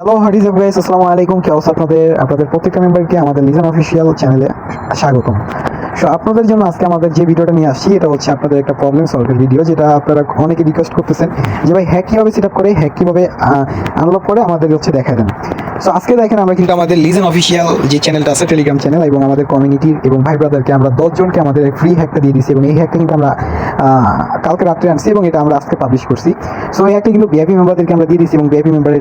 Hello হাডিজ guys, আসসালামু আলাইকুম। কি অবস্থা আপনাদের? আপনাদের প্রত্যেকটা মেম্বারকে আমাদের লিজন অফিসিয়াল চ্যানেলে স্বাগতম। সো আপনাদের জন্য আজকে আমাদের যে ভিডিওটা নিয়ে আসছি, এটা হচ্ছে আপনাদের একটা প্রবলেম সলভের ভিডিও, যেটা আপনারা অনেকে রিকোয়েস্ট করতেছেন যে ভাই হ্যাক কীভাবে সেট আপ করে, হ্যাক কীভাবে আনলক করে আমাদের হচ্ছে দেখা দেন। সো আজকে দেখেন, আমরা কিন্তু আমাদের লিজন অফিসিয়াল যে চ্যানেলটা আছে, টেলিগ্রাম চ্যানেল, এবং আমাদের কমিউনিটির এবং ভাই ব্রাদারকে আমরা 10 জনকে আমাদের ফ্রি হ্যাকটা দিয়ে দিচ্ছি, এবং এই হ্যাকটা কিন্তু আমরা কালকে রাত্রে আনছি এবং এটা আমরা আজকে পাবলিশ করছি। সো এই হ্যাকটা কিন্তু ভিআইপি মেম্বারদেরকে আমরা দিয়ে দিচ্ছি, এবং ভিআইপি মেম্বার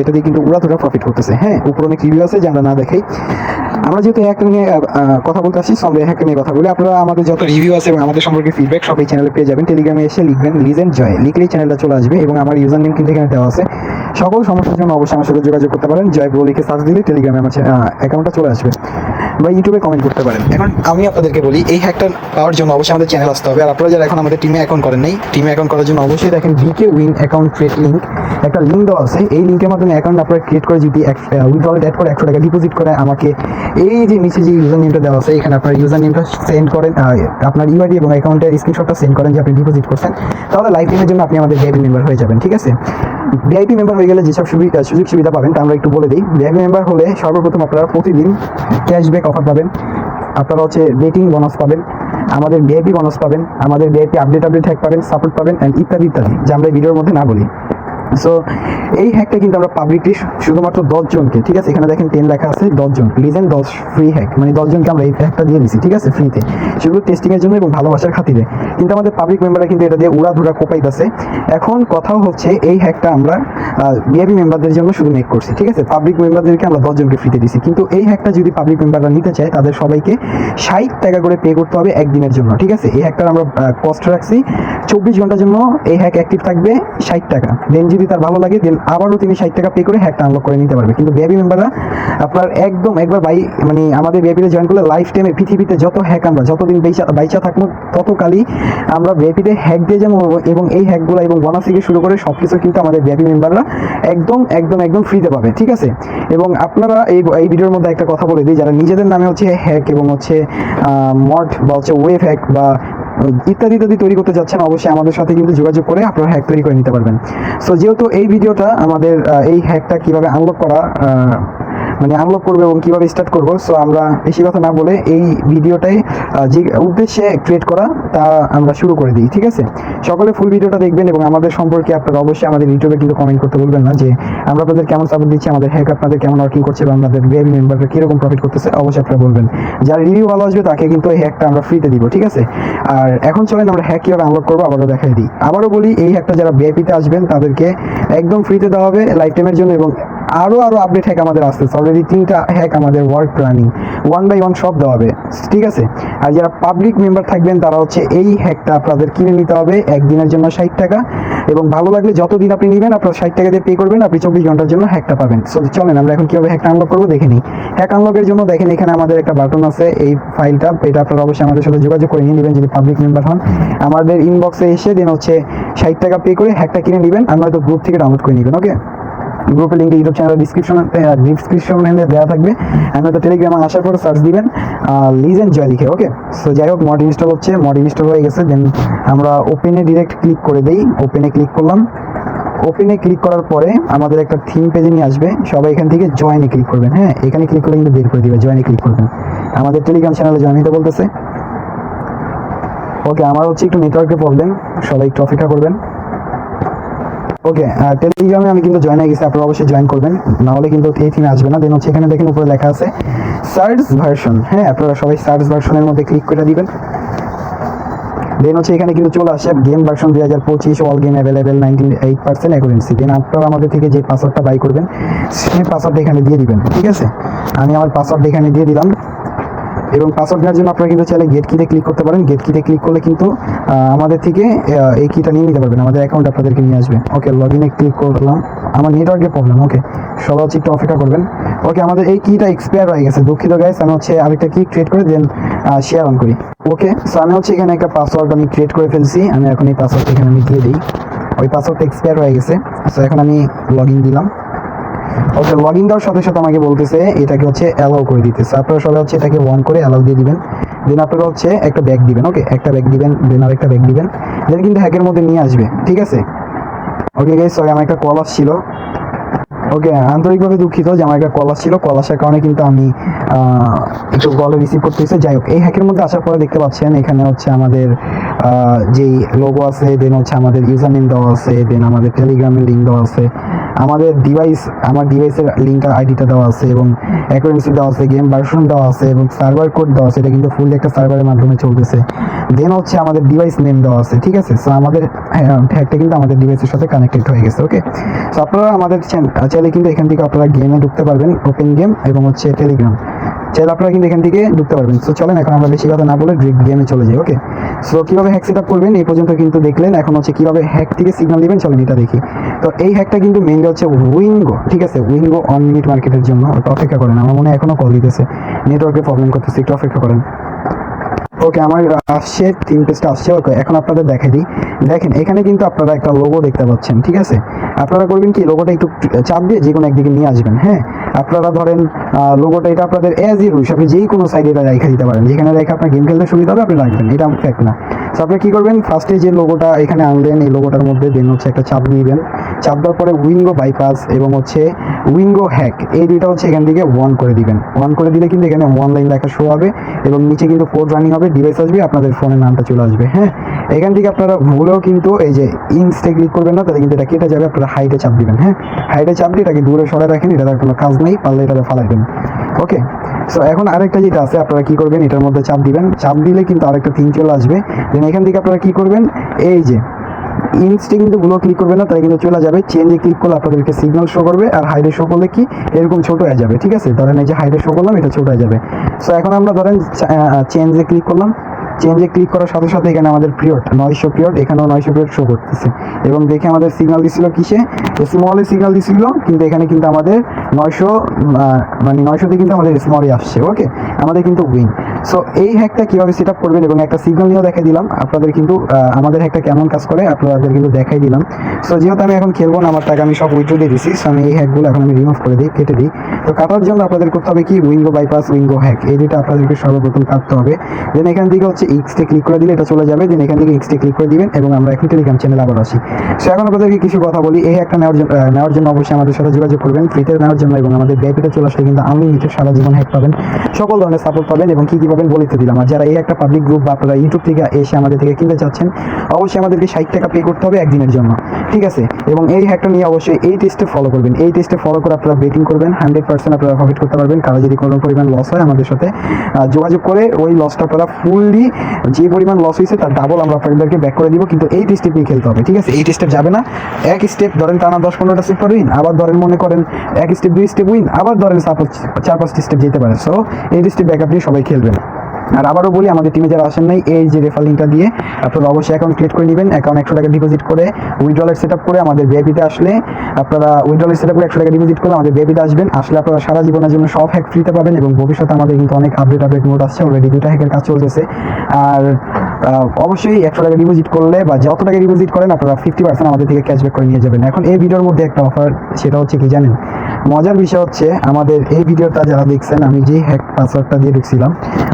এটা দিয়ে কিন্তু উড়াধুরা প্রফিট করতেছে। হ্যাঁ, উপর অনেক রিভিউ আছে যে আমরা না দেখাই। আমরা যেহেতু এই হ্যাকটা নিয়ে কথা বলতে আসছি, সো আমরা এই হ্যাকটা নিয়ে কথা বলি। আপনারা আমাদের যত রিভিউ আছে এবং আমাদের সম্পর্কে ফিডব্যাক সব এই চ্যানেলে পেয়ে যাবেন। টেলিগ্রামে এসে লিখবেন লিজেন্ড জয়, লিখলেই চ্যানেলটা চলে আসবে, এবং আমার ইউজার নেম কিন্তু এখানে দেওয়া আছে। সকল সমস্যার জন্য অবশ্যই আমার সাথে যোগাযোগ করতে পারেন। জয় ব্রো লিখে সার্চ দিলে টেলিগ্রামে আমার অ্যাকাউন্টটা চলে আসবে, বা ইউটিউবে কমেন্ট করতে পারেন। এখন আমি আপনাদেরকে বলি, এই হ্যাকটা পাওয়ার জন্য অবশ্যই আমাদের চ্যানেল আসতে হবে। আর আপনারা যারা এখন আমাদের টিমে অ্যাকাউন্ট করেন নাই, টিমে অ্যাকাউন্ট করার জন্য অবশ্যই দেখেন বিকে উইন অ্যাকাউন্ট ক্রিয়েট লিঙ্ক, একটা লিঙ্ক দেওয়া আছে। এই লিঙ্কের মাধ্যমে অ্যাকাউন্ট আপনারা ক্রিয়েট করে যদি উইথড্রল অ্যাড করে 100 টাকা ডিপোজিট করে আমাকে এই যে নিচে যে ইউজার নেমটা দেওয়া আছে, এখানে আপনার ইউজার নেমটা সেন্ড করেন, আপনার ইউআইডি এবং অ্যাকাউন্টের স্ক্রিনশটটা সেন্ড করেন যে আপনি ডিপোজিট করছেন, তাহলে লাইফ টাইমের জন্য আপনি আমাদের ভিআইপি মেম্বার হয়ে যাবেন। ঠিক আছে? ভিআইপি মেম্বার হয়ে গেলে যেসব সুযোগ সুবিধা পাবেন তা আমরা একটু বলে দিই। ভিআইপি মেম্বার হলে সর্বপ্রথম আপনারা প্রতিদিন ক্যাশব্যাক অফার পাবেন, আপনারা হচ্ছে রেটিং বোনাস পাবেন, আমাদের ভিআইপি বোনাস পাবেন, আমাদের ভিআইপি আপডেট হ্যাক পাবেন, সাপোর্ট পাবেন, অ্যান্ড ইত্যাদি ইত্যাদি, যা আমরা ভিডিওর মধ্যে না বলি। সো এই হ্যাকটা কিন্তু আমরা পাবলিকলি শুধুমাত্র 10 জনকে, ঠিক আছে, এখানে দেখেন 10 লেখা আছে, 10 জন লিজেন্ড 10 ফ্রি হ্যাক, মানে 10 জনকে আমরা এই হ্যাকটা দিয়ে দিচ্ছি, ঠিক আছে, ফ্রিতে, শুধু টেস্টিংয়ের জন্য এবং ভালোবাসার খাতিরে। কিন্তু আমাদের পাবলিক মেম্বাররা কিন্তু এটা দিয়ে উড়াধুরা কোপাইতেছে। এখন কথাও হচ্ছে, এই হ্যাকটা আমরা ভিআইপি মেম্বারদের জন্য শুধু মেক করছি, ঠিক আছে, পাবলিক মেম্বারদেরকে আমরা 10 জনকে ফ্রিতে দিচ্ছি। কিন্তু এই হ্যাকটা যদি পাবলিক মেম্বাররা নিতে চায়, তাদের সবাইকে 60 টাকা করে পে করতে হবে একদিনের জন্য, ঠিক আছে। এই হ্যাকটার আমরা কস্ট রাখছি 24 ঘন্টার জন্য। এই হ্যাক অ্যাক্টিভ থাকবে 60 টাকা। দেন যদি তার ভালো লাগে, দেন আবারও তিনি 60 টাকা পে করে হ্যাকটা আনলক করে নিতে পারবে। কিন্তু ভিআইপি মেম্বাররা আপনার একদম একবার মানে আমাদের ভিআইপিতে জয়েন করলে লাইফ টাইমে পৃথিবীতে যত হ্যাক আমরা যতদিন বাইচা থাকবো, ততকালই আমরা ভিআইপিতে হ্যাক দিয়ে যাবো, এবং এই হ্যাকগুলো এবং বোনাস থেকে শুরু করে সব কিছু কিন্তু আমাদের ভিআইপি মেম্বাররা একদম একদম একদম ফ্রিতে পাবে, ঠিক আছে। এবং আপনারা এই ভিডিওর মধ্যে একটা কথা বলে দিই, যারা নিজেদের নামে হচ্ছে হ্যাক এবং হচ্ছে মড বা হচ্ছে ওয়েব হ্যাক বা ইত্যাদি ইত্যাদি তৈরি করতে যাচ্ছেন, অবশ্যই আমাদের সাথে কিন্তু যোগাযোগ করে আপনারা হ্যাক তৈরি করে নিতে পারবেন। সো যেহেতু এই ভিডিওটা আমাদের এই হ্যাকটা কিভাবে আনলক করা মানে আনলক করবো এবং কীভাবে স্টার্ট করবো, সো আমরা বেশি কথা না বলে এই ভিডিওটাই যে উদ্দেশ্যে ক্রিয়েট করা তা আমরা শুরু করে দিই, ঠিক আছে। সকলে ফুল ভিডিওটা দেখবেন, এবং আমাদের সম্পর্কে আপনারা অবশ্যই আমাদের ইউটিউবে কিন্তু কমেন্ট করতে বলবেন না যে আমরা আপনাদের কেমন সাপোর্ট দিচ্ছি, আমাদের হ্যাক আপনাদের কেমন ওয়ার্কিং করছে, বা আমাদের ভিআইপি মেম্বাররা কীরকম প্রফিট করতেছে, অবশ্যই আপনারা বলবেন। যার রিভিউ ভালো আসবে তাকে কিন্তু এই হ্যাকটা আমরা ফ্রিতে দিব, ঠিক আছে। আর এখন চলেন আমরা হ্যাক কীভাবে আনলক করবো আবারও দেখাই দিই। আবারও বলি, এই হ্যাকটা যারা ভিআইপিতে আসবেন তাদেরকে একদম ফ্রিতে দেওয়া হবে লাইফ টাইমের জন্য, এবং আরও আপডেট হ্যাক আমাদের আসতেছে। অলরেডি 3টা হ্যাক আমাদের ওয়ার্ক রানিং, 1 বাই 1 সব দেওয়া হবে, ঠিক আছে। আর যারা পাবলিক মেম্বার থাকবেন তারা হচ্ছে এই হ্যাকটা আপনাদের কিনে নিতে হবে একদিনের জন্য 60 টাকা, এবং ভালো লাগলে যতদিন আপনি নেবেন আপনার 60 টাকা দিয়ে পে করবেন, আপনি 24 ঘন্টার জন্য হ্যাকটা পাবেন। সো চলেন আমরা এখন কীভাবে হ্যাকটা আনলক করবো দেখে নিই। হ্যাক আনলকের জন্য দেখেন এখানে আমাদের একটা বাটন আছে, এই ফাইলটা, এটা আপনারা অবশ্যই আমাদের সাথে যোগাযোগ করে নিয়ে নেবেন যদি পাবলিক মেম্বার হন। আমাদের ইনবক্সে এসে দেন হচ্ছে 60 টাকা পে করে হ্যাকটা কিনে নেবেন, আমরা হয়তো গ্রুপ থেকে ডাউনলোড করে নেবেন, ওকে। গ্রুপের লিঙ্ক ইউটিউব চ্যানেলের ডিসক্রিপশনে দেওয়া থাকবে। আমি হয়তো টেলিগ্রামে আসার পরে সার্চ দিবেন লিজেন্ড জয় লিখে, ওকে। সো যাই হোক, মড ইনস্টল হচ্ছে, মড ইনস্টল হয়ে গেছে। দেন আমরা ওপেনে ডিরেক্ট ক্লিক করে দিই, ওপেনে ক্লিক করলাম। ওপেনে ক্লিক করার পরে আমাদের একটা থিম পেজে নিয়ে আসবে, সবাই এখান থেকে জয়েনে ক্লিক করবেন। হ্যাঁ, এখানে ক্লিক করলে কিন্তু বের করে দিবে, জয়েনে ক্লিক করবেন। আমাদের টেলিগ্রাম চ্যানেলে জয়েন হতে বলতেছে, ওকে। আমার হচ্ছে একটু নেটওয়ার্কের প্রবলেম, সবাই একটু অপেক্ষা করবেন, ওকে। টেলিগ্রামে আমি কিন্তু জয়েন হয়ে গেছি, আপনারা অবশ্যই জয়েন করবেন, না হলে কিন্তু এই থিমে আসবে না। দেন হচ্ছে এখানে দেখেন উপরে লেখা আছে সার্চ ভার্সন, হ্যাঁ, আপনারা সবাই সার্চ ভার্সনের মধ্যে ক্লিক করে দিবেন। দেন হচ্ছে এখানে কিন্তু চলে আসে game version 2025, all game available, 98% accuracy. Then আপনারা আমাদের থেকে যে পাসওয়ার্ডটা বাই করবেন সেই পাসওয়ার্ডটা এখানে দিয়ে দিবেন, ঠিক আছে। আমি আমার পাসওয়ার্ড এখানে দিয়ে দিলাম, এবং পাসওয়ার্ড দেওয়ার জন্য আপনারা কিন্তু চাইলে গেট কিতে ক্লিক করতে পারেন। গেট কিতে ক্লিক করলে কিন্তু আমাদের থেকে এই কিটা নিয়ে নিতে পারবেন, আমাদের অ্যাকাউন্ট আপনাদেরকে নিয়ে আসবে, ওকে। লগ ইনে ক্লিক করলাম, আমার নেটওয়ার্কের প্রবলেম, ওকে। সবাই হচ্ছে একটু অপেক্ষা করবেন, ওকে। আমাদের এই কিটা এক্সপায়ার হয়ে গেছে, দুঃখিত গাইস। আমি হচ্ছে আরেকটা কি ক্রিয়েট করে দেন শেয়ার অন করি, ওকে। সো আমি হচ্ছে এখানে একটা পাসওয়ার্ড আমি ক্রিয়েট করে ফেলছি, আমি এখন এই পাসওয়ার্ডটা এখানে আমি দিয়ে দিই। ওই পাসওয়ার্ডটা এক্সপায়ার হয়ে গেছে, সো এখন আমি লগ ইন দিলাম, ওকে। লগ ইন দেওয়ার সাথে সাথে আমাকে বলতেছে এটাকে হচ্ছে অ্যালাউ করে দিতেছে। আপনারা সবাই হচ্ছে এটাকে অন করে অ্যালাউ দিয়ে দিবেন। দেন আপনারা হচ্ছে একটা ব্যাগ দিবেন, ওকে, একটা ব্যাগ দিবেন, দেন আরেকটা ব্যাগ দিবেন, দেন কিন্তু হ্যাকের মধ্যে নিয়ে আসবে, ঠিক আছে। ওকে গাইস, সরি আমার একটা কল আসছিল, ওকে, আন্তরিকভাবে দুঃখিত যে আমার একটা কল আসছিল, কল আসার কারণে কিন্তু আমি একটু কল রিসিভ করতে হয়েছে। যাই হোক, এই হ্যাকের মধ্যে আসার পরে দেখতে পাচ্ছেন এখানে হচ্ছে আমাদের যেই লোগো আছে, দেন হচ্ছে আমাদের ইউজার নেম দেওয়া আছে, দেন আমাদের টেলিগ্রামের লিঙ্ক দেওয়া আছে, আমাদের আমার ডিভাইসের লিঙ্ক আইডিটা দেওয়া আছে, এবং অ্যাকুরেন্সি দেওয়া আছে, গেম ভার্সন দেওয়া আছে, এবং সার্ভার কোড দেওয়া আছে। এটা কিন্তু ফুল একটা সার্ভারের মাধ্যমে চলতেছে। দেন হচ্ছে আমাদের ডিভাইস নেম দেওয়া আছে, ঠিক আছে। সো আমাদের হ্যাকটা কিন্তু আমাদের ডিভাইসের সাথে কানেক্টেড হয়ে গেছে। ওকে, সো আপনারা আমাদের চাইলে কিন্তু এখান থেকে আপনারা গেমে ঢুকতে পারবেন, ওপেন গেম এবং হচ্ছে টেলিগ্রাম চাইলে আপনারা কিন্তু এখান থেকে ঢুকতে পারবেন। সো চলেন এখন আমরা বেশি কথা না বলে ডিরেক্ট গেমে চলে যাই। ওকে, সো কীভাবে হ্যাক সেট আপ করবেন এই পর্যন্ত কিন্তু দেখলেন। এখন হচ্ছে কীভাবে হ্যাক থেকে সিগন্যাল দিবেন, চলেন এটা দেখি। তো এই হ্যাকটা কিন্তু মেইনলি হচ্ছে উইঙ্গো, ঠিক আছে। উইঙ্গো 1 মিনিট মার্কেটের জন্য অপেক্ষা করেন, আমার মনে হয় এখনও কল দিতেছে, নেটওয়ার্কে প্রবলেম করতেছে, একটু অপেক্ষা করেন। ওকে, আমার আসছে 3 পেজটা আসছে। ওকে, এখন আপনাদের দেখাই দিই। দেখেন এখানে কিন্তু আপনারা একটা লোগো দেখতে পাচ্ছেন, ঠিক আছে। আপনারা করবেন কি, লোগোটা একটু চাপ দিয়ে যে কোনো একদিকে নিয়ে আসবেন। হ্যাঁ, আপনারা ধরেন লোগোটা এটা আপনাদের অ্যাজ ইউজ, আপনি যেই কোনো সাইডে এটা রেখে দিতে পারেন, যেখানে রেখে আপনার গেম খেলতে সুবিধা হবে আপনি রাখবেন, এটা ফ্যাক্ট না। সো আপনি কী করবেন, ফার্স্টে যে লোগোটা এখানে আনলেন, এই লোগোটার মধ্যে দেন হচ্ছে একটা চাপ দিবেন। চাপ দেওয়ার পরে উইঙ্গো বাইপাস এবং হচ্ছে উইঙ্গো হ্যাক, এই দুইটা হচ্ছে এখান থেকে 1 করে দিবেন। 1 করে দিলে কিন্তু এখানে 1 লাইন লেখা শো হবে এবং নিচে কিন্তু কোড রানিং হবে, ডিভাইস আসবে, আপনাদের ফোনের নামটা চলে আসবে। হ্যাঁ, এখান থেকে আপনারা ভুলেও কিন্তু এই যে ইনস্টে ক্লিক করবেন না, তাহলে কিন্তু এটা কেটে যাবে। আপনারা হাইটে চাপ দিবেন। হ্যাঁ, হাইটে চাপ দিয়ে এটাকে দূরে সরাই রাখেন, এটার কোনো কাজ নেই, পারলে এটাকে ফালাই দেন। ওকে, সো এখন আরেকটা যেটা আছে, আপনারা কি করবেন, এটার মধ্যে চাপ দিবেন। চাপ দিলে কিন্তু আরেকটা থিম চলে আসবে। দেন এখান থেকে আপনারা কি করবেন, এই যে ইনস্টে কিন্তু গুলো ক্লিক করবেন না, তাহলে কিন্তু চলে যাবে। চেঞ্জে ক্লিক করলে আপনাদেরকে সিগন্যাল শো করবে, আর হাইডে শো করলে কি এরকম ছোট হয়ে যাবে, ঠিক আছে। ধরেন এই যে হাইডে শো করলাম, এটা ছোট হয়ে যাবে। সো এখন আমরা ধরেন চেঞ্জে ক্লিক করলাম, চেঞ্জে ক্লিক করার সাথে সাথে এখানে আমাদের পিরিয়ড 900 পিরিয়ড, এখানেও 900 পিরিয়ড শো করতেছে। এবং দেখে আমাদের সিগন্যাল দিছিল কিসে, স্মলে সিগন্যাল দিছিল, কিন্তু এখানে কিন্তু আমাদের 900 মানে 900তে কিন্তু আমাদের স্মলে আসছে। ওকে, আমাদের কিন্তু উইন। সো এই হ্যাকটা কীভাবে সেট আপ করবেন এবং একটা সিগন্যাল নিয়েও দেখাই দিলাম আপনাদের, কিন্তু আমাদের হ্যাকটা কেমন কাজ করে আপনাদের কিন্তু দেখাই দিলাম। সো যেহেতু আমি এখন খেলবো না, আমার টাকা আমি সব উইথড্র দিয়ে দিচ্ছি, সো আমি এই হ্যাকগুলো এখন আমি রিমুভ করে দিই, কেটে দিই। তো কাটার জন্য আপনাদের করতে হবে কি, উইঙ্গো বাইপাস, উইঙ্গো হ্যাক, এই দুটো আপনাদেরকে সর্বপ্রথম কাটতে হবে। দেন এখান থেকে হচ্ছে এক্সটে ক্লিক করে দিলে এটা চলে যাবে। দেন এখান থেকে এক্সটে ক্লিক করে দিবেন এবং আমরা এখন টেলিগ্রাম চ্যানেল আবার আসি। সো এখন আপনাদেরকে কিছু কথা বলি। এই হ্যাকটা নেওয়ার জন্য অবশ্যই আমাদের সাথে যোগাযোগ করবেন ফ্রিতে নেওয়ার জন্য, এবং আমাদের ভিআইপিতে চলে আসলে কিন্তু আনলিমিটেড সারা জীবন হ্যাক পাবেন, সকল ধরনের সাপোর্ট পাবেন, এবং কী পাবেন বলতে দিলাম। আর যারা এই একটা পাবলিক গ্রুপ বা আপনারা ইউটিউব থেকে এসে আমাদের থেকে কিনতে চাচ্ছেন, অবশ্যই আমাদেরকে 60 টাকা পে করতে হবে একদিনের জন্য, ঠিক আছে। এবং এই হ্যাকটা নিয়ে অবশ্যই এই টেস্টে ফলো করবেন। এই টেস্টে ফলো করে আপনারা বেটিং করবেন, 100% আপনারা প্রফিট করতে পারবেন। কারো যদি কোনো পরিমাণ লস হয়, আমাদের সাথে যোগাযোগ করে ওই লসটা আপনারা ফুললি, যে পরিমাণ লস হয়েছে তার ডাবল আমরা আপনাদেরকে ব্যাক করে দিব। কিন্তু এই টেস্টে নিয়ে খেলতে হবে, ঠিক আছে। এই টেস্টে যাবে না এক স্টেপ ধরেন টানা 10-15টা স্টেপ উইন, আবার ধরেন মনে করেন এক স্টেপ 2 স্টেপ উইন, আবার ধরেন সাপোজ 4-5টি স্টেপ যেতে পারে। সো এই স্টেপ ব্যাকআপ দিয়ে সবাই খেলবেন। আর আবারও বলি, আমাদের টিমে যারা আসেন নাই, এই যে রেফার লিঙ্কটা দিয়ে আপনারা অবশ্যই অ্যাকাউন্ট ক্রিয়েট করে নেবেন। অ্যাকাউন্ট 100 টাকা ডিপোজিট করে উইথড্রলের সেট আপ করে আমাদের ভিআইপিতে আসলে, আপনারা উইথড্রলের সেট আপ করে 100 টাকা ডিপোজিট করে আমাদের ভিআইপিতে আসবেন। আসলে আপনারা সারা জীবনের জন্য সব হ্যাক ফ্রিতে পাবেন, এবং ভবিষ্যতে আমাদের কিন্তু অনেক আপডেট মোড আসছে, অলরেডি 2টা হ্যাকের কাজ চলতেছে। আর অবশ্যই 100 টাকা ডিপোজিট করলে বা যত টাকা ডিপোজিট করেন আপনারা 50% আমাদের থেকে ক্যাশব্যাক করে নিয়ে যাবেন। এখন এই ভিডিওর মধ্যে একটা অফার, সেটা হচ্ছে কি জানেন, মজার বিষয় হচ্ছে আমাদের এই ভিডিওটা যারা দেখছেন, আমি যে হ্যাক পাসওয়ার্ডটা দিয়ে ঢুকছিলাম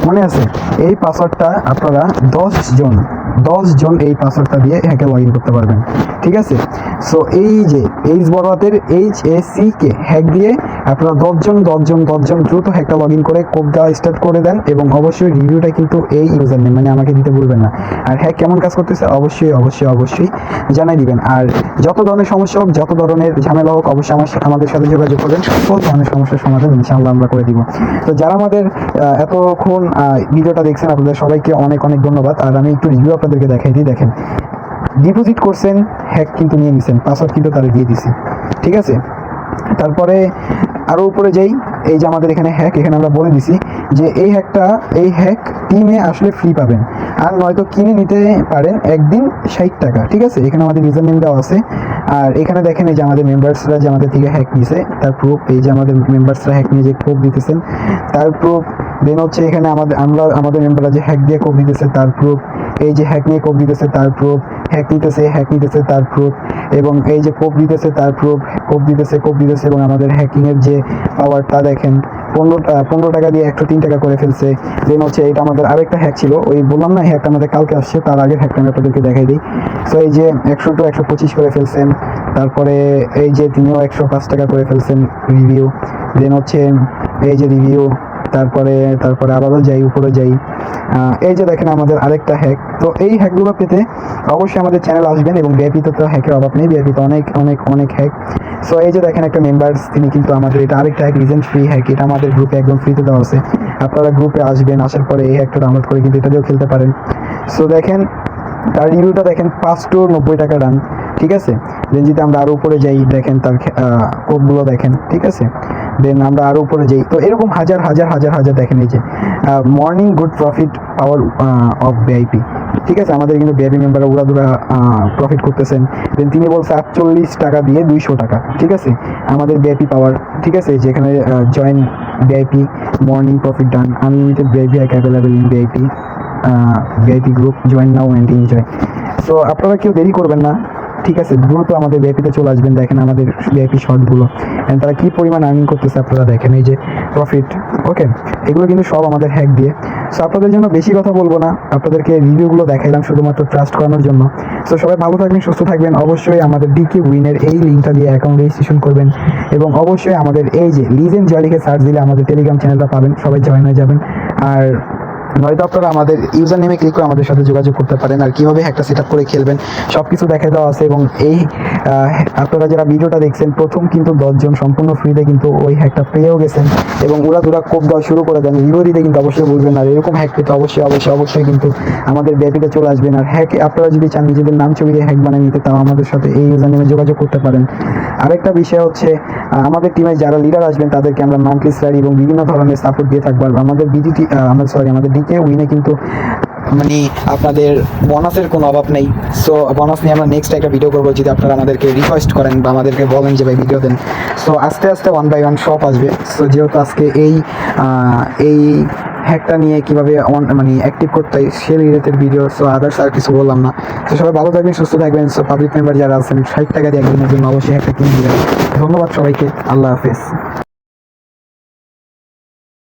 মনে আছে, এই পাসওয়ার্ডটা আপনারা 10 জন এই পাসওয়ার্ডটা দিয়ে হ্যাকে লগ ইন করতে পারবেন, ঠিক আছে। সো এই যে বড়হাতের HACK হ্যাক দিয়ে আপনারা 10 জন দ্রুত হ্যাকটা লগ ইন করে কোড দেওয়া স্টার্ট করে দেন, এবং অবশ্যই রিভিউটা কিন্তু এই ইউজার নেম মানে আমাকে দিতে ভুলবেন না। আর হ্যাক কেমন কাজ করতেছে অবশ্যই জানাই দিবেন। আর যত ধরনের সমস্যা হোক, যত ধরনের ঝামেলা হোক, অবশ্যই আমাদের সাথে যোগাযোগ করবেন, সকল ধরনের সমস্যার সমাধান ইনশাআল্লাহ আমরা করে দিব। তো যারা আমাদের এতক্ষণ ভিডিওটা দেখছেন, আপনাদের সবাইকে অনেক ধন্যবাদ। আর আমি একটু রিভিউ আপনাদেরকে দেখাই দিই। দেখেন, ডিপোজিট করছেন, হ্যাক কিন্তু নিয়ে নিছেন, পাসওয়ার্ড কিন্তু তারা দিয়ে দিছি, ঠিক আছে। তারপরে আরও উপরে যাই, এই যে আমাদের এখানে হ্যাক, এখানে আমরা বলে দিছি যে এই হ্যাক টিমে আসলে ফ্রি পাবেন, আর নয়তো কিনে নিতে পারেন একদিন 60 টাকা, ঠিক আছে। এখানে আমাদের ইউজার নেম দেওয়া আছে। আর এখানে দেখেন এই যে আমাদের মেম্বার্সরা যে আমাদের থেকে হ্যাক নিছে তার প্রুফ, এই যে আমাদের মেম্বার্সরা হ্যাক নিয়ে যে কোড দিতেছেন তার প্রুফ। দেন হচ্ছে এখানে আমাদের মেম্বাররা যে হ্যাক দিয়ে কোড দিতেছে তার প্রুফ, এই যে হ্যাক নিয়ে কোড দিতেছে তার প্রুফ, হ্যাক নিতেছে তার প্রুফ, এবং এই যে কোড দিতেছে তার প্রুফ, কোড দিতেছে এবং আমাদের হ্যাকিংয়ের যে পাওয়ারটা দেখেন, 15 টাকা দিয়ে 103 টাকা করে ফেলছে। দেন হচ্ছে এটা আমাদের আরেকটা হ্যাক ছিল, ওই বললাম না হ্যাকটা আমাদের কালকে আসছে, তার আগের হ্যাকটা আমি আপনাদেরকে দেখাই দিই। সো এই যে 100 to 125 করে ফেলছেন। তারপরে এই যে তিনিও 105 টাকা করে ফেলছেন রিভিউ। দেন হচ্ছে এই যে রিভিউ, তারপরে আবারও যাই, উপরে যাই। এই যে দেখেন আমাদের আরেকটা হ্যাক। তো এই হ্যাকগুলো পেতে অবশ্যই আমাদের চ্যানেল আসবেন, এবং বিআইপিতে তো হ্যাকের অভাব নেই, বিআইপিতে অনেক অনেক অনেক হ্যাক। সো এই যে দেখেন একটা মেম্বার্স, তিনি কিন্তু আমাদের এটা আরেকটা হ্যাক, রিজেন্ট ফ্রি হ্যাক। এটা আমাদের গ্রুপে একদম ফ্রিতে দেওয়া আছে। আপনারা গ্রুপে আসবেন, আসার পরে এই হ্যাকটা ডাউনলোড করে কিন্তু এটা দিয়েও খেলতে পারেন। সো দেখেন তার রিভিউটা দেখেন, 590 টাকা ডান, ঠিক আছে। দেন যদি আমরা আরও উপরে যাই, দেখেন তার কোডগুলো দেখেন, ঠিক আছে। দেন আমরা আরও উপরে যাই, তো এরকম হাজার হাজার হাজার হাজার দেখেন। এই যে morning good profit power of VIP, ঠিক আছে। আমাদের কিন্তু বিআইপি মেম্বাররা উড়াদুরা প্রফিট করতেছেন। দেন তিনি বলছে 48 টাকা দিয়ে 200 টাকা, ঠিক আছে, আমাদের বিআইপি পাওয়ার, ঠিক আছে। যেখানে join VIP, morning profit done, unlimited VIP hack available in VIP group, join now and enjoy. So আপনারা কেউ দেরি করবেন না, ঠিক আছে, দ্রুত আমাদের বিআইপিতে চলে আসবেন। দেখেন আমাদের বিআইপি শর্টগুলো, অ্যান্ড তারা কী পরিমাণ আর্নিং করতেছে আপনারা দেখেন। এই যে প্রফিট, ওকে, এগুলো কিন্তু সব আমাদের হ্যাক দিয়ে। সো আপনাদের জন্য বেশি কথা বলবো না, আপনাদেরকে রিভিউগুলো দেখাইলাম শুধুমাত্র ট্রাস্ট করানোর জন্য। সো সবাই ভালো থাকবেন, সুস্থ থাকবেন। অবশ্যই আমাদের ডিকে উইনের এই লিঙ্কটা দিয়ে অ্যাকাউন্ট রেজিস্ট্রেশন করবেন, এবং অবশ্যই আমাদের এই যে লিজেন্ড জয় লিখে সার্চ দিলে আমাদের টেলিগ্রাম চ্যানেলটা পাবেন, সবাই জয়েন হয়ে যাবেন। আর নয়তো আপনারা আমাদের ইউজার নেমে ক্লিক করে আমাদের সাথে যোগাযোগ করতে পারেন, আর কীভাবে হ্যাকটা সেট আপ করে খেলবেন সব কিছু দেখা দেওয়া আছে। এবং এই আপনারা যারা ভিডিওটা দেখছেন, প্রথম কিন্তু 10 জন সম্পূর্ণ ফ্রিতে কিন্তু ওই হ্যাকটা পেয়েও গেছেন, এবং উড়াধুরা কোপ দেওয়া শুরু করে দেন। ভিডিও দিতে কিন্তু অবশ্যই বলবেন, আর এরকম হ্যাক পেতে অবশ্যই অবশ্যই অবশ্যই কিন্তু আমাদের বিআইপিতে চলে আসবেন। আর হ্যাক আপনারা যদি চান নিজেদের নাম ছবি দিয়ে হ্যাক বানিয়ে নিতে, তাও আমাদের সাথে এই ইউজার নেমে যোগাযোগ করতে পারেন। আরেকটা বিষয় হচ্ছে, আমাদের টিমে যারা লিডার আসবেন তাদেরকে আমরা মান্থলি স্যালারি এবং বিভিন্ন ধরনের সাপোর্ট দিয়ে থাকবো। আর আমাদের আমাদের ডিকে উইনে কিন্তু মানে আপনাদের বোনাসের কোনো অভাব নেই। সো বোনাস নিয়ে আমরা নেক্সট একটা ভিডিও করবো, যদি আপনারা আমাদেরকে রিকোয়েস্ট করেন বা আমাদেরকে বলেন যে ভাই ভিডিও দেন। সো আস্তে আস্তে 1 বাই 1 সব আসবে। সো যেহেতু আজকে এই হ্যাকটা নিয়ে কীভাবে মানে অ্যাক্টিভ করতে হয় সে রিলেটেড ভিডিও, সো আদার্স আর কিছু বললাম না। তো সবাই ভালো থাকবেন, সুস্থ থাকবেন। সো পাবলিক মেম্বার যারা আছেন 60 টাকা দিয়ে একদিনের জন্য অবশ্যই হ্যাকটা কিনে দেবেন। ধন্যবাদ সবাইকে, আল্লাহ হাফেজ।